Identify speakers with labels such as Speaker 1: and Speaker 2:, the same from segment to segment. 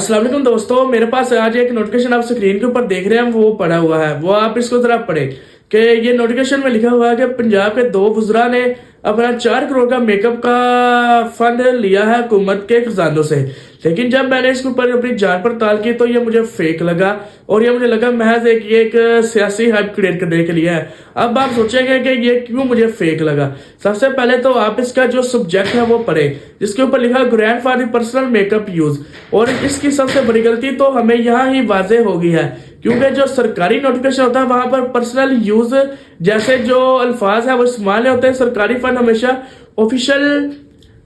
Speaker 1: अस्सलाम वालेकुम दोस्तों, मेरे पास आज एक नोटिफिकेशन आप स्क्रीन के ऊपर देख रहे हैं, वो पड़ा हुआ है। वो आप इसको जरा पढ़े कि ये नोटिफिकेशन में लिखा हुआ है कि पंजाब के 2 वुज़रा ने अपना 4 करोड़ का मेकअप का फंड लिया है हुकूमत के खजानों से। लेकिन जब मैंने इसके ऊपर अपनी जांच पड़ताल की तो ये मुझे फेक लगा और ये मुझे लगा महज एक सियासी हाइप क्रिएट करने के लिए है। अब आप सोचेंगे कि ये क्यों मुझे फेक लगा। सबसे पहले तो आप इसका जो सब्जेक्ट है वो पढ़े, जिसके ऊपर लिखा grant for the personal makeup use. और इसकी सबसे बड़ी गलती तो हमें यहाँ ही वाजे हो गई है, क्योंकि जो सरकारी नोटिफिकेशन होता है वहां पर पर्सनल यूज जैसे जो अल्फाज है वो इस्तेमाल होते हैं। सरकारी फंड हमेशा ऑफिशियल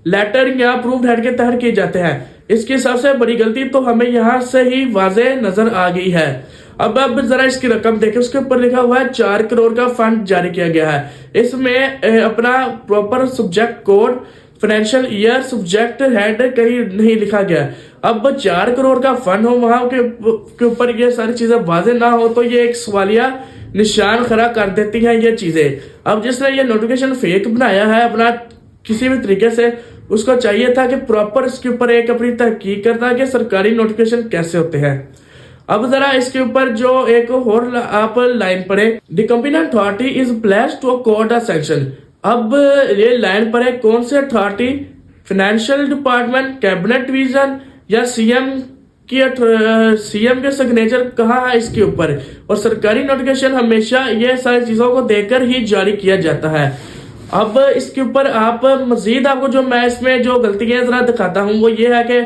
Speaker 1: लेटर या अप्रूव्ड हेड के तहत किए जाते हैं। इसकी सबसे बड़ी गलती तो हमें यहाँ से ही वाजे नजर आ गई है। अब जरा इसकी रकम देखें, उसके ऊपर लिखा हुआ है 4 करोड़ का फंड जारी किया गया है। इसमें अपना proper subject code financial year subject head कहीं नहीं लिखा गया। अब 4 करोड़ का फंड हो वहां के ऊपर ये सारी चीजें वाजे ना हो तो ये एक सवालिया निशान खड़ा कर देती हैं ये चीजें। अब जिसने ये नोटिफिकेशन फेक बनाया है अपना किसी भी तरीके से, उसको चाहिए था कि प्रॉपर इसके ऊपर एक अपनी तहकीक करता कि सरकारी नोटिफिकेशन कैसे होते हैं। अब जरा इसके ऊपर जो एक और आप लाइन पढ़े, the complete authority is placed to accord a sanction. अब ये लाइन पर है कौन से authority, financial department, cabinet division या सीएम के सिग्नेचर कहाँ है इसके ऊपर। और सरकारी नोटिफिकेशन हमेशा ये सारी चीजों को देखकर ही जारी किया जाता है। अब इसके ऊपर आप मजीद आपको जो मैं इसमें जो गलतियां जरा दिखाता हूँ वो ये है कि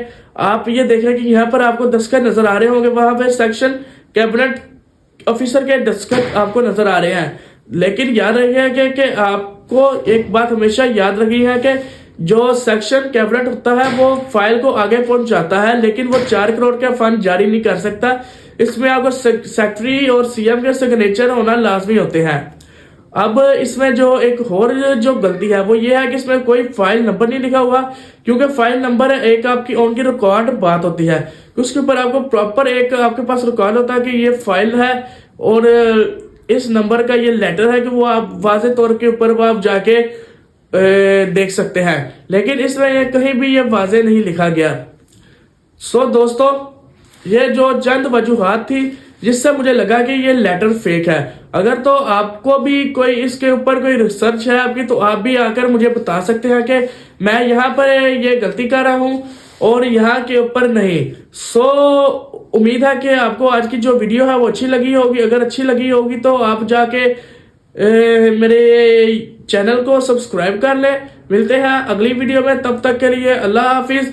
Speaker 1: आप ये देख रहे हैं कि यहाँ पर आपको दस्तखत नजर आ रहे होंगे, वहां पे सेक्शन कैबिनेट ऑफिसर के दस्तखत आपको नजर आ रहे हैं। लेकिन याद रखिए कि आपको एक बात हमेशा याद रखनी है कि जो सेक्शन कैबिनेट होता है वो फाइल को आगे पहुंचाता है, लेकिन वो 4 करोड़ का फंड जारी नहीं कर सकता। इसमें आपको सेक्रेटरी और सीएम के सिग्नेचर होना लाजमी होते हैं। अब इसमें जो एक और जो गलती है वो ये है कि इसमें कोई फाइल नंबर नहीं लिखा हुआ, क्योंकि फाइल नंबर एक आपकी ऑन की रिकॉर्ड बात होती है, उसके ऊपर आपको प्रॉपर एक आपके पास रिकॉर्ड होता है कि ये फाइल है और इस नंबर का ये लेटर है कि वो आप वाजे तौर के ऊपर वो आप जाके देख सकते हैं। लेकिन इसमें ये कहीं भी ये वाजे नहीं लिखा गया। सो दोस्तों, ये जो चंद वजूहात थी जिससे मुझे लगा कि ये लेटर फेक है। अगर तो आपको भी कोई इसके ऊपर कोई रिसर्च है आपकी, तो आप भी आकर मुझे बता सकते हैं कि मैं यहाँ पर ये गलती कर रहा हूँ और यहाँ के ऊपर नहीं। सो उम्मीद है कि आपको आज की जो वीडियो है वो अच्छी लगी होगी। अगर अच्छी लगी होगी तो आप जाके मेरे चैनल को सब्सक्राइब कर लें। मिलते हैं अगली वीडियो में, तब तक के लिए अल्लाह हाफिज।